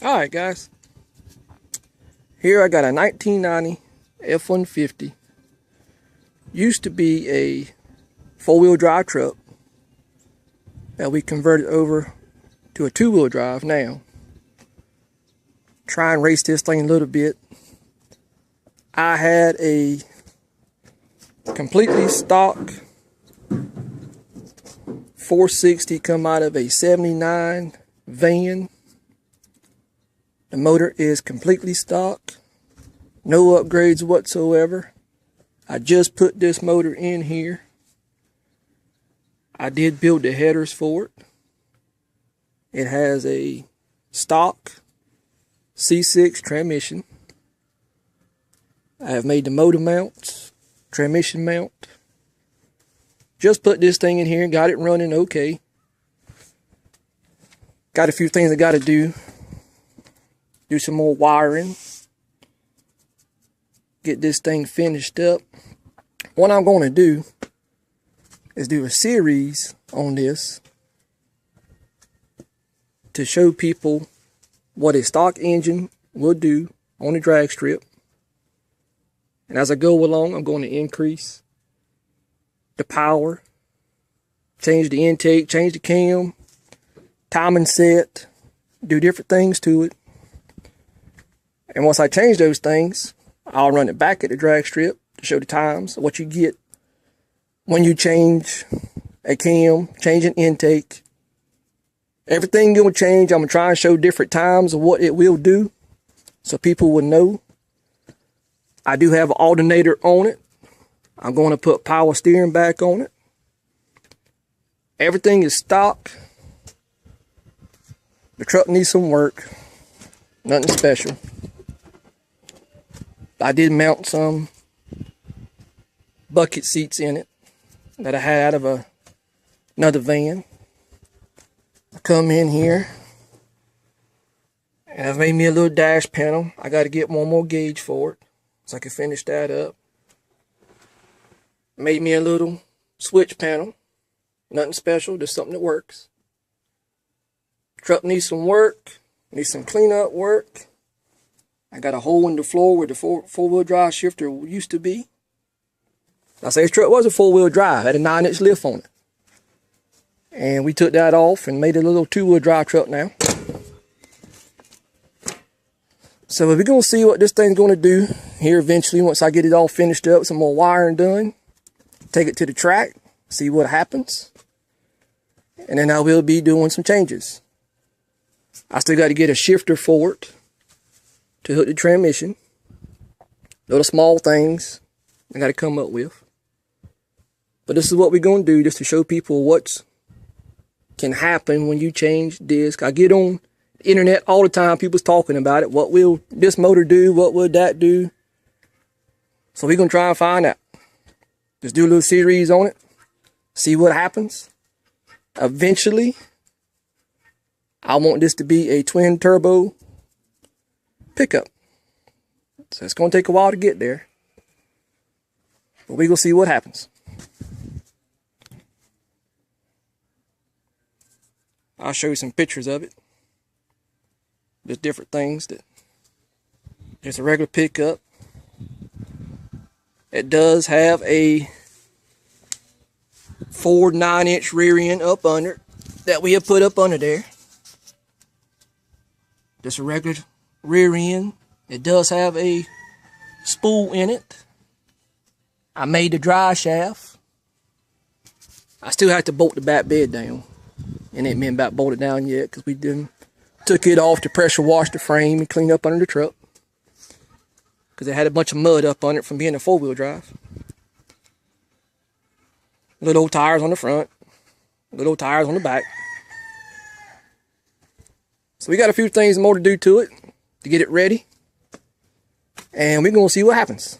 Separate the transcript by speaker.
Speaker 1: Alright guys, here I got a 1990 F-150. Used to be a four-wheel drive truck that we converted over to a two-wheel drive now. Try and race this thing a little bit. I had a completely stock 460 come out of a 79 van. The motor is completely stock, no upgrades whatsoever. I just put this motor in here. I did build the headers for it. It has a stock C6 transmission. I have made the motor mounts, transmission mount. Just put this thing in here, got it running okay. Got a few things I got to do. Do some more wiring. Get this thing finished up. What I'm going to do is do a series on this to show people what a stock engine will do on the drag strip. And as I go along, I'm going to increase the power, change the intake, change the cam, timing set, do different things to it. And once I change those things, I'll run it back at the drag strip to show the times, what you get when you change a cam, change an intake. Everything will change. I'm going to try and show different times of what it will do so people will know. I do have an alternator on it. I'm going to put power steering back on it. Everything is stock. The truck needs some work. Nothing special. I did mount some bucket seats in it that I had out of another van. I come in here and I've made me a little dash panel. I got to get one more gauge for it so I can finish that up. Made me a little switch panel. Nothing special, just something that works. Truck needs some work, needs some cleanup work. I got a hole in the floor where the four-wheel drive shifter used to be. I say this truck was a four-wheel drive, had a 9-inch lift on it. And we took that off and made it a little two-wheel drive truck now. So we're going to see what this thing's going to do here eventually once I get it all finished up, some more wiring done. Take it to the track, see what happens. And then I will be doing some changes. I still got to get a shifter for it to hook the transmission. Little small things I got to come up with. But this is what we're going to do just to show people what can happen when you change disc. I get on the internet all the time, people's talking about it. What will this motor do? What will that do? So we're going to try and find out. Just do a little series on it. See what happens. Eventually, I want this to be a twin turbo pickup. So it's going to take a while to get there. But we're going to see what happens. I'll show you some pictures of it. Just different things. It's a regular pickup. It does have a Ford 9-inch rear end up under that we have put up under there. Just a regular rear end. It does have a spool in it. I made the drive shaft. I still have to bolt the back bed down. It ain't been about bolted down yet because we took it off to pressure wash the frame and clean up under the truck. Because it had a bunch of mud up on it from being a four-wheel drive. Little old tires on the front. Little old tires on the back. So we got a few things more to do to it to get it ready. And we're going to see what happens.